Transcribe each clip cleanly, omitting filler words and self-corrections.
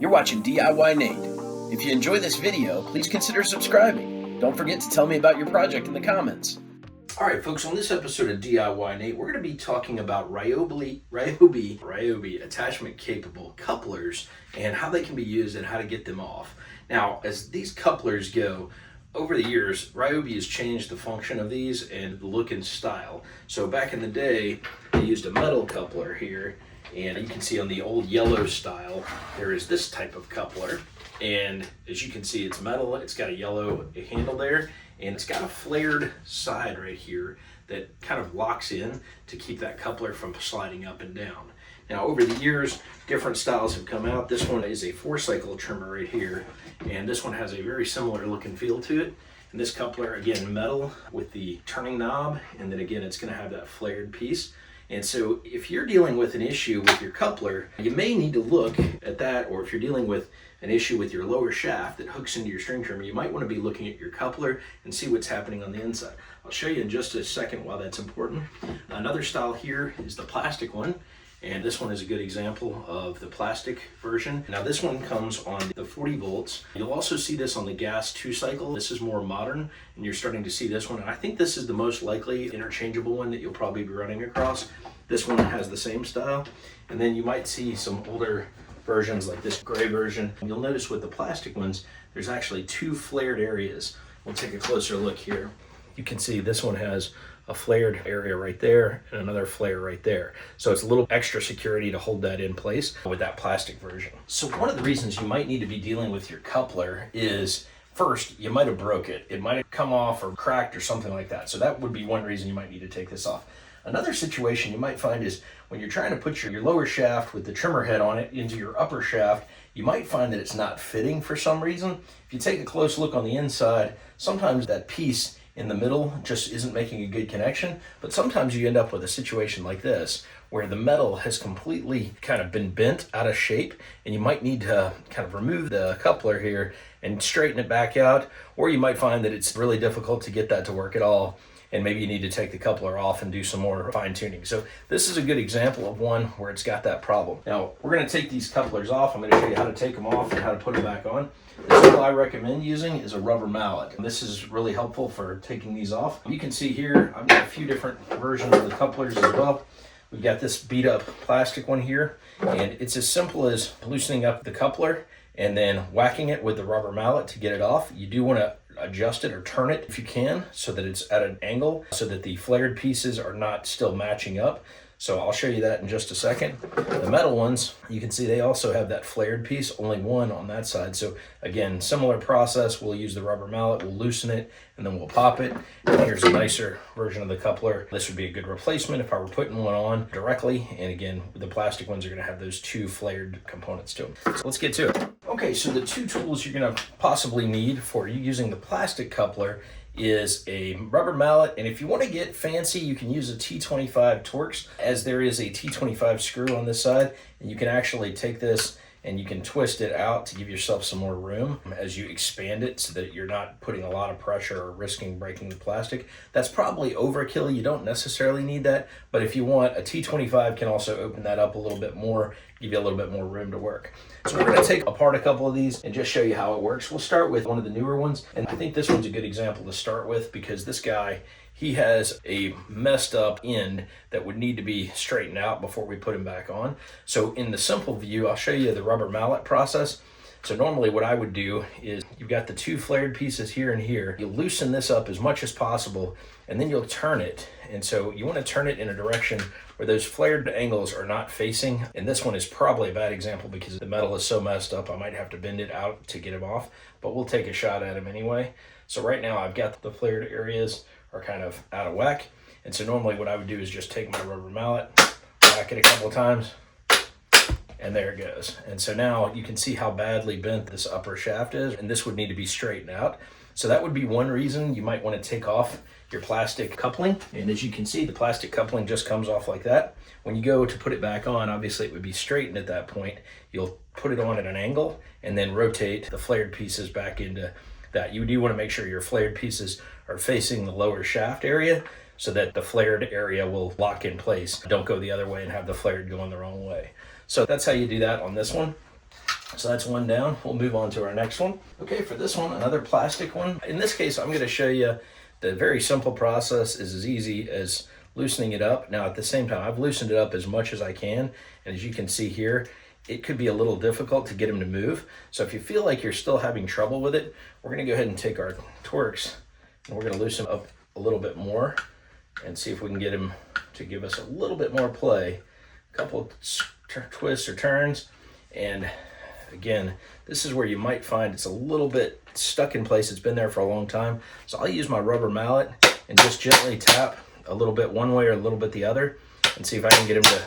You're watching DIYNate. If you enjoy this video, please consider subscribing. Don't forget to tell me about your project in the comments. All right, folks, on this episode of DIYNate, we're going to be talking about Ryobi attachment capable couplers and how they can be used and how to get them off. Now, as these couplers go, over the years, Ryobi has changed the function of these and the look and style. So back in the day, they used a metal coupler here, and you can see on the old yellow style, there is this type of coupler. And as you can see, it's metal, it's got a yellow handle there, and it's got a flared side right here that kind of locks in to keep that coupler from sliding up and down. Now, over the years, different styles have come out. This one is a 4-cycle trimmer right here, and this one has a very similar look and feel to it. And this coupler, again, metal with the turning knob, and then again, it's gonna have that flared piece. And so if you're dealing with an issue with your coupler, you may need to look at that, or if you're dealing with an issue with your lower shaft that hooks into your string trimmer, you might want to be looking at your coupler and see what's happening on the inside. I'll show you in just a second why that's important. Another style here is the plastic one, and this one is a good example of the plastic version. Now this one comes on the 40 volts. You'll also see this on the gas 2-cycle. This is more modern, and you're starting to see this one. And I think this is the most likely interchangeable one that you'll probably be running across. This one has the same style, and then you might see some older versions like this gray version. You'll notice with the plastic ones, there's actually 2 flared areas. We'll take a closer look here. You can see this one has a flared area right there and another flare right there. So it's a little extra security to hold that in place with that plastic version. So one of the reasons you might need to be dealing with your coupler is, first, you might have broke it. It might have come off or cracked or something like that. So that would be one reason you might need to take this off. Another situation you might find is when you're trying to put your lower shaft with the trimmer head on it into your upper shaft, you might find that it's not fitting for some reason. If you take a close look on the inside, sometimes that piece in the middle just isn't making a good connection, but sometimes you end up with a situation like this where the metal has completely kind of been bent out of shape, and you might need to kind of remove the coupler here and straighten it back out, or you might find that it's really difficult to get that to work at all, and maybe you need to take the coupler off and do some more fine tuning. So this is a good example of one where it's got that problem. Now, we're gonna take these couplers off. I'm gonna show you how to take them off and how to put them back on. The tool I recommend using is a rubber mallet. And this is really helpful for taking these off. You can see here, I've got a few different versions of the couplers as well. We've got this beat up plastic one here, and it's as simple as loosening up the coupler and then whacking it with the rubber mallet to get it off. You do wanna adjust it or turn it if you can so that it's at an angle so that the flared pieces are not still matching up. So I'll show you that in just a second. The metal ones, you can see they also have that flared piece, only one on that side. So again, similar process. We'll use the rubber mallet, we'll loosen it, and then we'll pop it. And here's a nicer version of the coupler. This would be a good replacement if I were putting one on directly. And again, the plastic ones are gonna have those 2 flared components to them. So let's get to it. Okay, so the 2 tools you're gonna possibly need for you using the plastic coupler is a rubber mallet, and if you want to get fancy, you can use a T-25 Torx, as there is a T-25 screw on this side, and you can actually take this and you can twist it out to give yourself some more room as you expand it so that you're not putting a lot of pressure or risking breaking the plastic. That's probably overkill. You don't necessarily need that, but if you want, a T-25 can also open that up a little bit more, give you a little bit more room to work. So we're gonna take apart a couple of these and just show you how it works. We'll start with one of the newer ones, and I think this one's a good example to start with because this guy, he has a messed up end that would need to be straightened out before we put him back on. So in the simple view, I'll show you the rubber mallet process. So normally what I would do is you've got the 2 flared pieces here and here. You loosen this up as much as possible, and then you'll turn it. And so you want to turn it in a direction where those flared angles are not facing. And this one is probably a bad example because the metal is so messed up, I might have to bend it out to get him off, but we'll take a shot at him anyway. So right now I've got the flared areas are kind of out of whack. And so normally what I would do is just take my rubber mallet, whack it a couple of times, and there it goes. And so now you can see how badly bent this upper shaft is, and this would need to be straightened out. So that would be one reason you might want to take off your plastic coupling. And as you can see, the plastic coupling just comes off like that. When you go to put it back on, obviously it would be straightened at that point. You'll put it on at an angle and then rotate the flared pieces back into that. You do want to make sure your flared pieces are facing the lower shaft area so that the flared area will lock in place. Don't go the other way and have the flared going the wrong way. So that's how you do that on this one. So that's one down. We'll move on to our next one. Okay, for this one, another plastic one. In this case, I'm going to show you the very simple process is as easy as loosening it up. Now, at the same time, I've loosened it up as much as I can. And as you can see here, it could be a little difficult to get them to move. So if you feel like you're still having trouble with it, we're going to go ahead and take our Torx and we're going to loosen up a little bit more and see if we can get him to give us a little bit more play. A couple twists or turns, and again, this is where you might find it's a little bit stuck in place. It's been there for a long time. So I'll use my rubber mallet and just gently tap a little bit one way or a little bit the other and see if I can get him to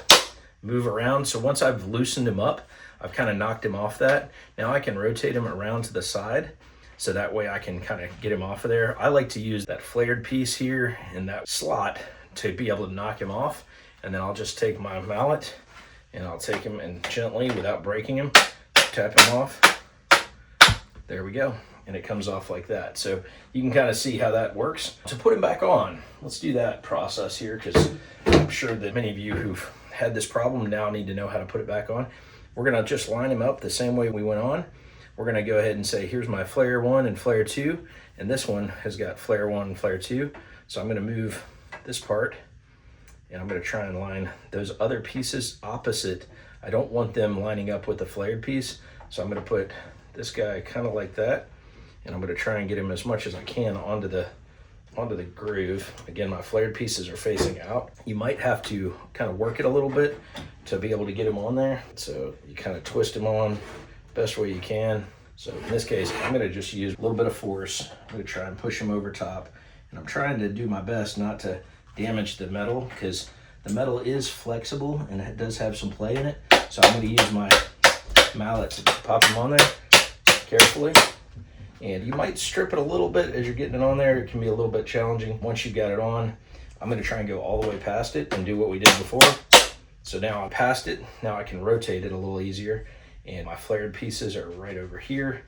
move around. So once I've loosened him up, I've kind of knocked him off that. Now I can rotate him around to the side. So that way I can kind of get him off of there. I like to use that flared piece here in that slot to be able to knock him off. And then I'll just take my mallet and I'll take him and gently, without breaking him, tap him off. There we go. And it comes off like that. So you can kind of see how that works. To put him back on, let's do that process here, because I'm sure that many of you who've had this problem now need to know how to put it back on. We're gonna just line him up the same way we went on. We're gonna go ahead and say, here's my flare 1 and flare 2, and this one has got flare 1 and flare 2. So I'm gonna move this part, and I'm gonna try and line those other pieces opposite. I don't want them lining up with the flared piece, so I'm gonna put this guy kind of like that, and I'm gonna try and get him as much as I can onto the groove. Again, my flared pieces are facing out. You might have to kind of work it a little bit to be able to get him on there. So you kind of twist him on best way you can. So in this case, I'm gonna just use a little bit of force. I'm gonna try and push him over top. And I'm trying to do my best not to damage the metal, because the metal is flexible and it does have some play in it. So I'm gonna use my mallet to pop him on there carefully. And you might strip it a little bit as you're getting it on there. It can be a little bit challenging. Once you got it on, I'm gonna try and go all the way past it and do what we did before. So now I'm past it. Now I can rotate it a little easier. And my flared pieces are right over here.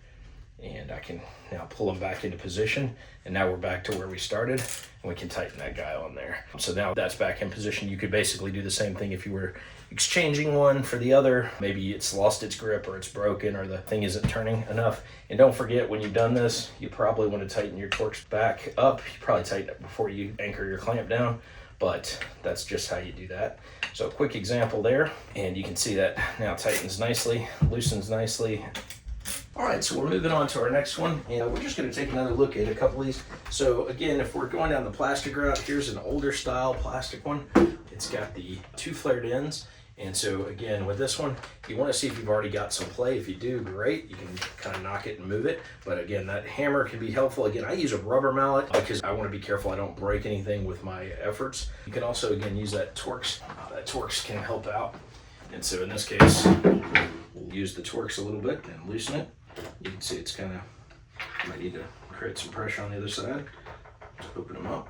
And I can now pull them back into position. And now we're back to where we started. And we can tighten that guy on there. So now that's back in position. You could basically do the same thing if you were exchanging one for the other. Maybe it's lost its grip or it's broken or the thing isn't turning enough. And don't forget, when you've done this, you probably want to tighten your Torx back up. You probably tighten it before you anchor your clamp down, but that's just how you do that. So a quick example there, and you can see that now tightens nicely, loosens nicely. All right, so we're moving on to our next one, and we're just going to take another look at a couple of these. So again, if we're going down the plastic route, here's an older style plastic one. It's got the 2 flared ends. And so again, with this one, you want to see if you've already got some play. If you do, great. You can kind of knock it and move it. But again, that hammer can be helpful. Again, I use a rubber mallet because I want to be careful I don't break anything with my efforts. You can also, again, use that Torx. That Torx can help out. And so in this case, we'll use the Torx a little bit and loosen it. You can see it's kind of, you might need to create some pressure on the other side to open them up.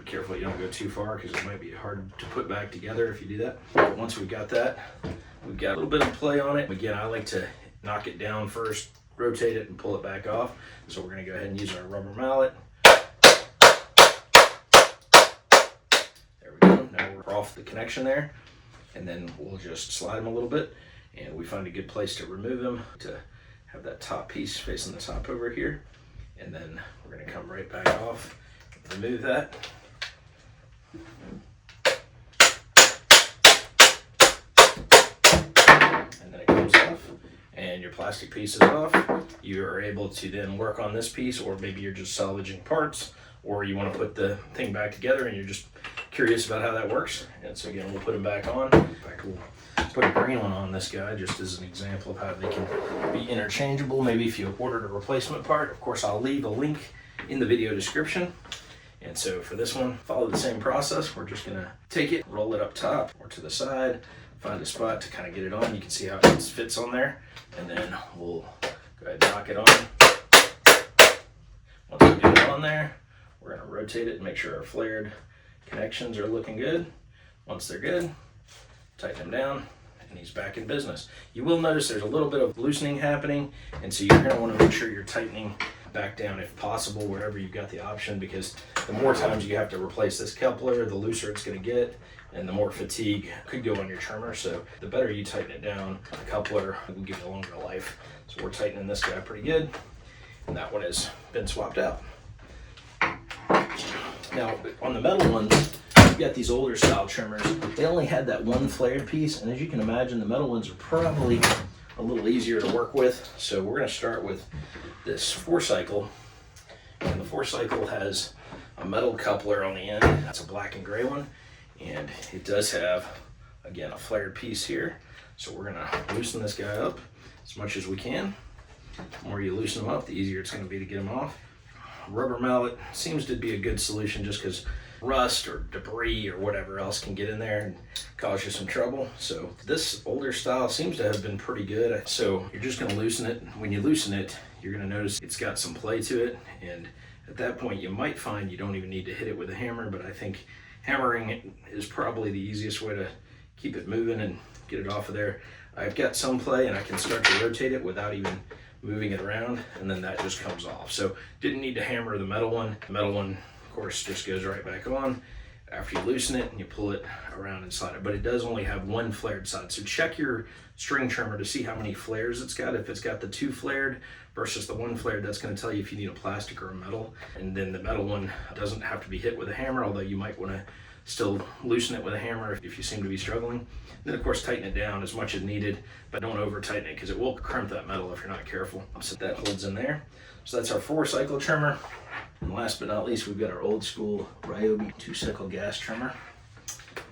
Careful you don't go too far, because it might be hard to put back together if you do that. But once we've got that, we've got a little bit of play on it. Again, I like to knock it down first, rotate it, and pull it back off. So we're going to go ahead and use our rubber mallet. There we go. Now we're off the connection there, and then we'll just slide them a little bit, and we find a good place to remove them, to have that top piece facing the top over here, and then we're going to come right back off, remove that. And then it comes off, and your plastic piece is off. You are able to then work on this piece, or maybe you're just salvaging parts, or you want to put the thing back together and you're just curious about how that works. And so again, we'll put them back on. In fact, we'll put a green one on this guy just as an example of how they can be interchangeable. Maybe if you ordered a replacement part, of course, I'll leave a link in the video description. And so for this one, follow the same process. We're just gonna take it, roll it up top or to the side, find a spot to kind of get it on. You can see how it fits on there. And then we'll go ahead and knock it on. Once we get it on there, we're gonna rotate it and make sure our flared connections are looking good. Once they're good, tighten them down, and he's back in business. You will notice there's a little bit of loosening happening, and so you're gonna wanna make sure you're tightening back down if possible, wherever you've got the option, because the more times you have to replace this coupler, the looser it's going to get. and the more fatigue could go on your trimmer. So the better you tighten it down, the coupler will give you a longer life. So we're tightening this guy pretty good, and that one has been swapped out. Now on the metal ones, you've got these older style trimmers. They only had that one flared piece, and as you can imagine, the metal ones are probably a little easier to work with. So we're going to start with this 4-cycle, and the 4-cycle has a metal coupler on the end. That's a black and gray one, and it does have, again, a flared piece here. So we're going to loosen this guy up as much as we can. The more you loosen them up, the easier it's going to be to get them off. Rubber mallet seems to be a good solution just because rust or debris or whatever else can get in there and cause you some trouble. So this older style seems to have been pretty good. So you're just going to loosen it. When you loosen it, you're going to notice it's got some play to it, and at that point you might find you don't even need to hit it with a hammer, but I think hammering it is probably the easiest way to keep it moving and get it off of there. I've got some play and I can start to rotate it without even moving it around, and then that just comes off. So didn't need to hammer the metal one. The metal one, of course, just goes right back on after you loosen it and you pull it around and slide it. But it does only have one flared side. So check your string trimmer to see how many flares it's got. If it's got the 2 flared versus the 1 flared, that's going to tell you if you need a plastic or a metal. And then the metal one doesn't have to be hit with a hammer, although you might want to still loosen it with a hammer if you seem to be struggling. Then of course tighten it down as much as needed, but don't over tighten it because it will crimp that metal if you're not careful. So that holds in there. So that's our 4-cycle trimmer. And last but not least, we've got our old school Ryobi 2-cycle gas trimmer.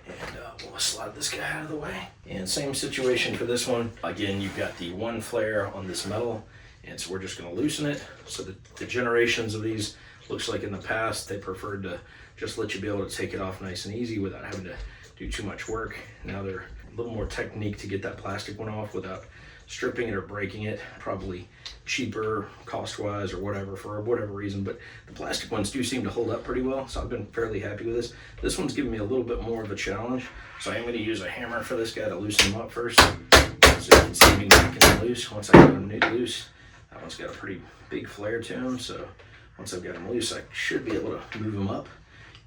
And we'll slide this guy out of the way. And same situation for this one. Again, you've got the 1 flare on this metal, and so we're just going to loosen it. So the generations of these, looks like in the past they preferred to just let you be able to take it off nice and easy without having to do too much work. Now they're a little more technique to get that plastic one off without stripping it or breaking it. Probably cheaper cost-wise or whatever, for whatever reason, but the plastic ones do seem to hold up pretty well, so I've been fairly happy with this. This one's giving me a little bit more of a challenge, so I am going to use a hammer for this guy to loosen him up first. So you can see me knocking him loose. Once I got him loose, that one's got a pretty big flare to him, so once I've got him loose, I should be able to move him up.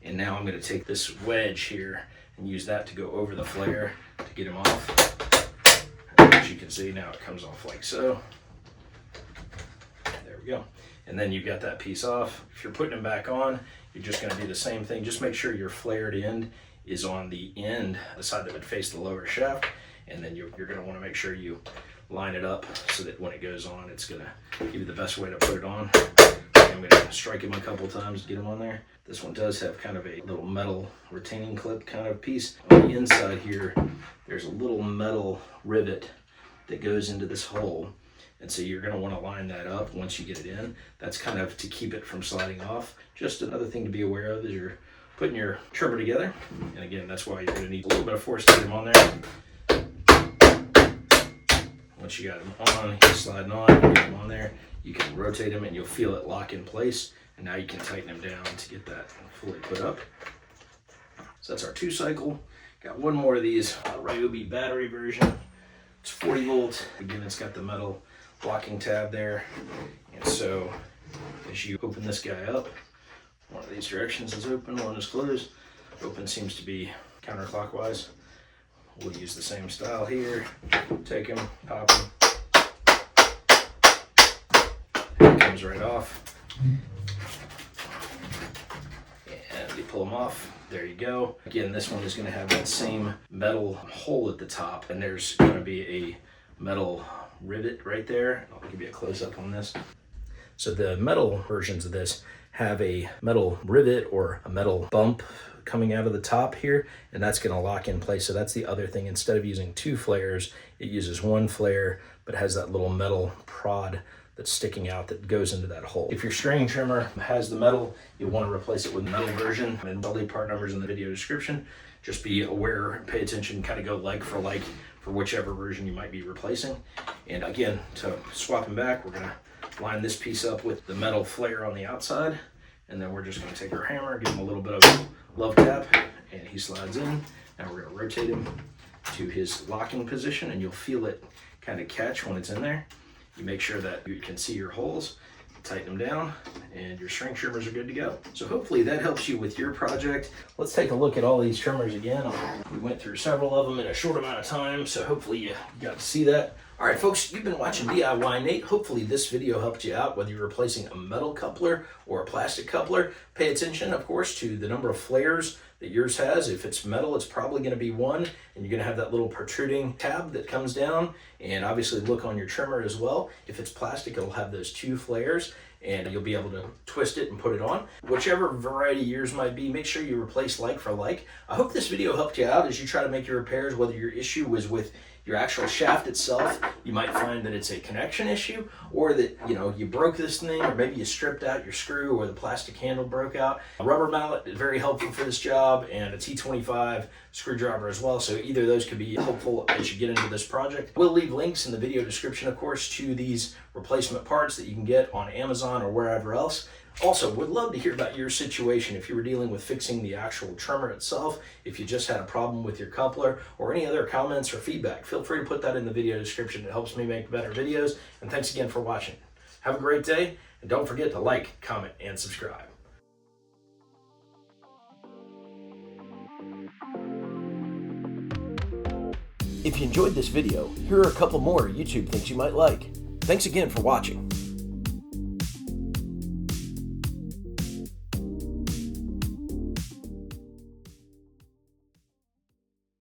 And now I'm going to take this wedge here and use that to go over the flare to get him off. And as you can see, now it comes off like so. There we go. And then you've got that piece off. If you're putting him back on, you're just going to do the same thing. Just make sure your flared end is on the end, the side that would face the lower shaft. And then you're going to want to make sure you line it up so that when it goes on, it's going to give you the best way to put it on. I'm going to strike him a couple times to get him on there. This one does have kind of a little metal retaining clip kind of piece. On the inside here, there's a little metal rivet that goes into this hole. And so you're going to want to line that up once you get it in. That's kind of to keep it from sliding off. Just another thing to be aware of as you're putting your trimmer together. And again, that's why you're going to need a little bit of force to get him on there. Once you got him on, he's sliding on, you get him on there. You can rotate him and you'll feel it lock in place. And now you can tighten him down to get that fully put up. So that's our 2-cycle. Got one more of these Ryobi battery version. It's 40 volt. Again, it's got the metal locking tab there. And so as you open this guy up, one of these directions is open, one is closed. Open seems to be counterclockwise. We'll use the same style here. Take him, pop him. And it comes right off. And you pull them off. There you go. Again, this one is going to have that same metal hole at the top, and there's going to be a metal rivet right there. I'll give you a close-up on this. So the metal versions of this have a metal rivet or a metal bump coming out of the top here, and that's going to lock in place. So that's the other thing. Instead of using 2 flares, it uses 1 flare, but has that little metal prod that's sticking out that goes into that hole. If your string trimmer has the metal, you'll want to replace it with the metal version. And I'll leave part numbers in the video description. Just be aware, pay attention, kind of go like for whichever version you might be replacing. And again, to swap them back, we're going to line this piece up with the metal flare on the outside. And then we're just going to take our hammer, give him a little bit of love tap, and he slides in. Now we're going to rotate him to his locking position, and you'll feel it kind of catch when it's in there. You make sure that you can see your holes. tighten them down, and your string trimmers are good to go. So hopefully that helps you with your project. Let's take a look at all these trimmers again. We went through several of them in a short amount of time, so hopefully you got to see that. All right, folks, you've been watching DIYNate. Hopefully this video helped you out, whether you're replacing a metal coupler or a plastic coupler. Pay attention, of course, to the number of flares that yours has. If it's metal, it's probably going to be one, and you're going to have that little protruding tab that comes down, and obviously look on your trimmer as well. If it's plastic, it'll have those 2 flares, and you'll be able to twist it and put it on. Whichever variety yours might be, make sure you replace like for like. I hope this video helped you out as you try to make your repairs, whether your issue was with your actual shaft itself. You might find that it's a connection issue, or that you broke this thing, or maybe you stripped out your screw, or the plastic handle broke out. A rubber mallet is very helpful for this job, and a T-25 screwdriver as well. So either of those could be helpful as you get into this project. We'll leave links in the video description, of course, to these replacement parts that you can get on Amazon or wherever else. Also, would love to hear about your situation if you were dealing with fixing the actual trimmer itself, if you just had a problem with your coupler, or any other comments or feedback. Feel free to put that in the video description. It helps me make better videos. And thanks again for watching. Have a great day, and don't forget to like, comment, and subscribe. If you enjoyed this video, here are a couple more YouTube things you might like. Thanks again for watching.